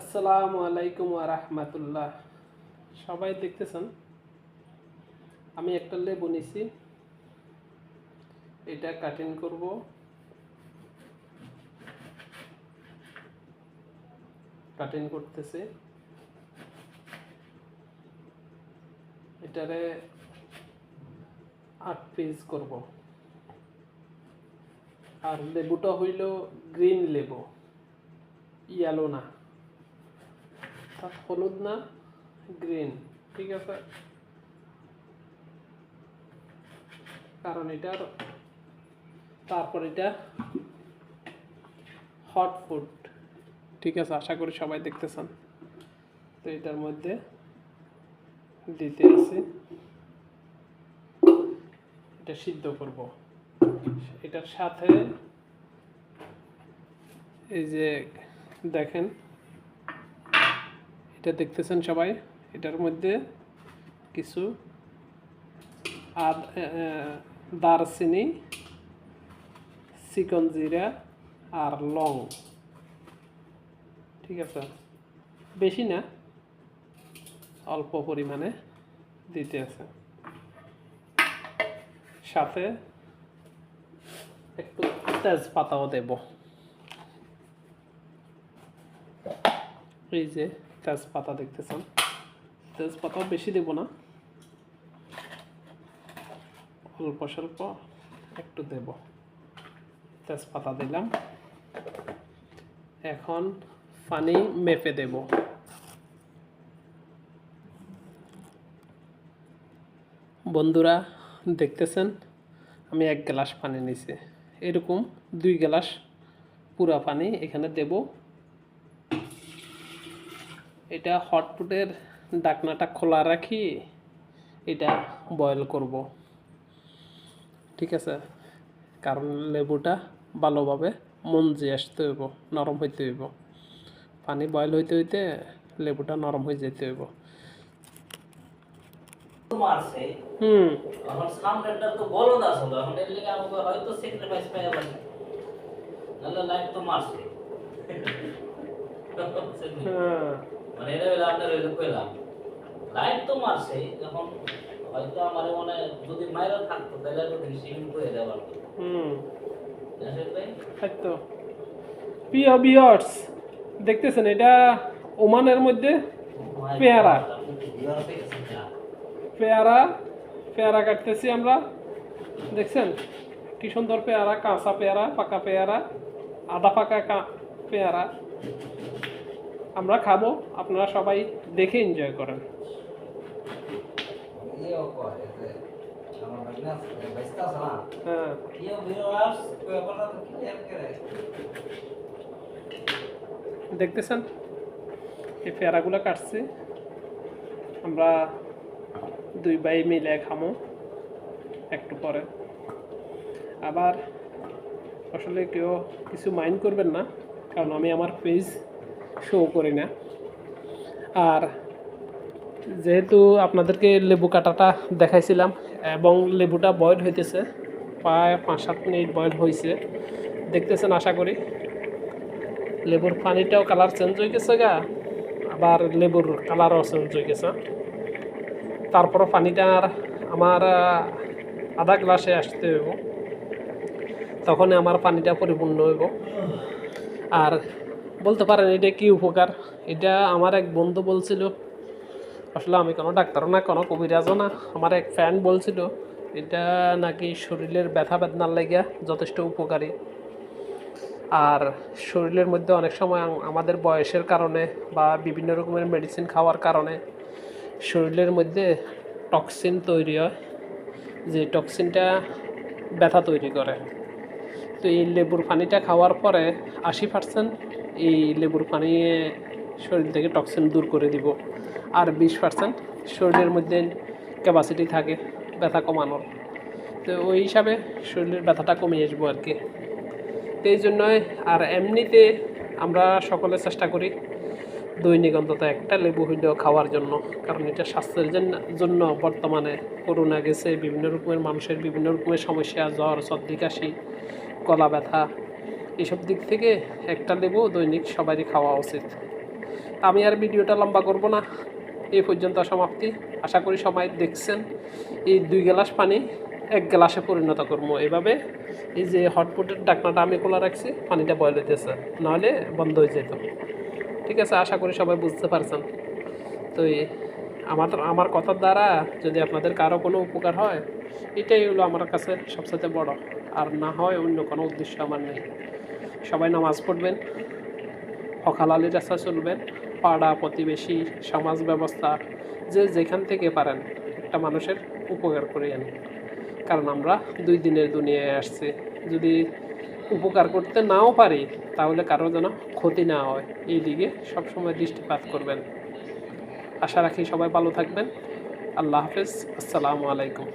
আসসালামু আলাইকুম ওয়া রাহমাতুল্লাহ। সবাই দেখতেছেন আমি একটা লেবু নিছি, এটা কাটিং করব। কাটিং করতেছি, এটারে 8 পিস করব। আর লেবুটা হইল গ্রিন লেবু, ইয়েলো না, হলুদ না, গ্রিন। ঠিক আছে, কারণ এটার তারপর এটা হট ফুড। ঠিক আছে, আশা করি সবাই দেখতেছেন। তো এটার মধ্যে দিতে আছে, এটা সিদ্ধ করব। এটার সাথে এই যে দেখেন, এটা দেখতেছেন সবাই, এটার মধ্যে কিছু দারচিনি, চিকন জিরা আর লং। ঠিক আছে, বেশি না, অল্প পরিমাণে দিতে আছে। সাথে একটু তেজপাতাও দেব। এই যে তেজপাতা দেখতেছেন, তেজপাতাও বেশি দেব না, অল্প স্বল্প একটু দেব। তেজপাতা দিলাম, এখন পানি মেপে দেব। বন্ধুরা দেখতেছেন, আমি 1 গ্লাস পানি নিছি, এরকম 2 গ্লাস পুরা পানি এখানে দেব। এটা হটপটের ঢাকনাটা খোলা রাখি এটা বয়েল করব। ঠিক আছে, কারণ লেবুটা ভালোভাবে মঞ্জে আসতে হইব, নরম হইতে হইব। পানি বয়েল হইতে হইতে লেবুটা নরম হয়ে যেতে হইব। মারছে এখন সামনেরটা তো বলদ আসলো, এখন এর লিগে আমাকে হয়তো স্যাক্রিফাইস পাইয়া যাবে, নাহলে লাইফ তো মারছে। মানে এটা হলো আপনার ওই কইলাম লাইফ তো মারছে, এখন হয়তো আমার মনে যদি মাইরা থাকতো তাহলে তো সিলিং করে দেওয়ার তো প্রিয় ভিউয়ার্স দেখতেছেন, এটা ওমানের মধ্যে পেয়ারা পেয়ারা পেয়ারা কাটতেছি আমরা। দেখছেন কি সুন্দর পেয়ারা, কাঁচা পেয়ারা, পাকা পেয়ারা, আধা পাকা পেয়ারা আমরা খাবো। আপনারা সবাই দেখে এনজয় করেন। হ্যাঁ, দেখতেছেন এই পেয়ারাগুলো কাটছি আমরা 2 ভাই মিলে খামো একটু পরে। আবার আসলে কেউ কিছু মাইন্ড করবেন না, কারণ আমি আমার পেজ শো করি না। আর যেহেতু আপনাদেরকে লেবু কাটাটা দেখাইছিলাম এবং লেবুটা বয়েল হইতেছে, প্রায় 5-7 মিনিট বয়েল হয়েছে, দেখতেছেন আশা করি। লেবুর পানিটাও কালার চেঞ্জ হয়ে গেছে গা, আবার লেবুর কালারও চেঞ্জ হয়ে গেছে। তারপরও পানিটা আমার আধা গ্লাসে আসতে হইব, তখন আমার পানিটা পরিপূর্ণ হইব। আর বলতে পারেন এটা কি উপকার, এটা আমার এক বন্ধু বলছিল, আসলে আমি কোনো ডাক্তারও না, কোনো কবিরাজও না, আমার এক ফ্রেন্ড বলছিল এটা নাকি শরীরের ব্যথা বেদনার লাগিয়া যথেষ্ট উপকারী। আর শরীরের মধ্যে অনেক সময় আমাদের বয়সের কারণে বা বিভিন্ন রকমের মেডিসিন খাওয়ার কারণে শরীরের মধ্যে টক্সিন তৈরি হয়, যে টক্সিনটা ব্যথা তৈরি করে। তো এই লেবুর পানিটা খাওয়ার পরে 80% এই লেবুর পানি শরীর থেকে টক্সিন দূর করে দিব, আর 20% শরীরের মধ্যে ক্যাপাসিটি থাকে ব্যথা কমানোর। তো ওই হিসাবে শরীরের ব্যথাটা কমিয়ে আসবো আর কি। তো এই জন্যই, আর এমনিতে আমরা সকলে চেষ্টা করি দৈনিক অন্তত একটা লেবু হইলেও খাওয়ার জন্য, কারণ এটা স্বাস্থ্যের জন্য বর্তমানে করোনা গেছে, বিভিন্ন রকমের মানুষের বিভিন্ন রকমের সমস্যা, জ্বর, সর্দি, কাশি, গলা ব্যথা, এসব দিক থেকে একটা লেবু দৈনিক সবারই খাওয়া উচিত। আমি আর ভিডিওটা লম্বা করব না, এই পর্যন্ত সমাপ্তি। আশা করি সবাই দেখছেন। এই 2 গ্লাস পানি 1 গ্লাসে পরিণত করবো এভাবে। এই যে হটপটের ঢাকনাটা আমি খোলা রাখছি, পানিটা বয়েল হইতেছে, নাহলে বন্ধ হয়ে যেত। ঠিক আছে, আশা করি সবাই বুঝতে পারছেন। তো আমার কথার দ্বারা যদি আপনাদের কারো কোনো উপকার হয়, এটাই হলো আমার কাছে সবচেয়ে বড়। আর না হয় অন্য কোনো উদ্দেশ্য আমার নেই। সবাই নামাজ পড়বেন, হকালালি রাস্তা চলবেন, পাড়া প্রতিবেশী সমাজ ব্যবস্থা যে যেখান থেকে পারেন একটা মানুষের উপকার করে আনি। কারণ আমরা 2 দিনের দুনিয়ায় আসছি, যদি উপকার করতে নাও পারি তাহলে কারো যেন ক্ষতি না হয়, এই দিকে সবসময় দৃষ্টিপাত করবেন। আশা রাখি সবাই ভালো থাকবেন। আল্লাহ হাফেজ, আসসালামু আলাইকুম।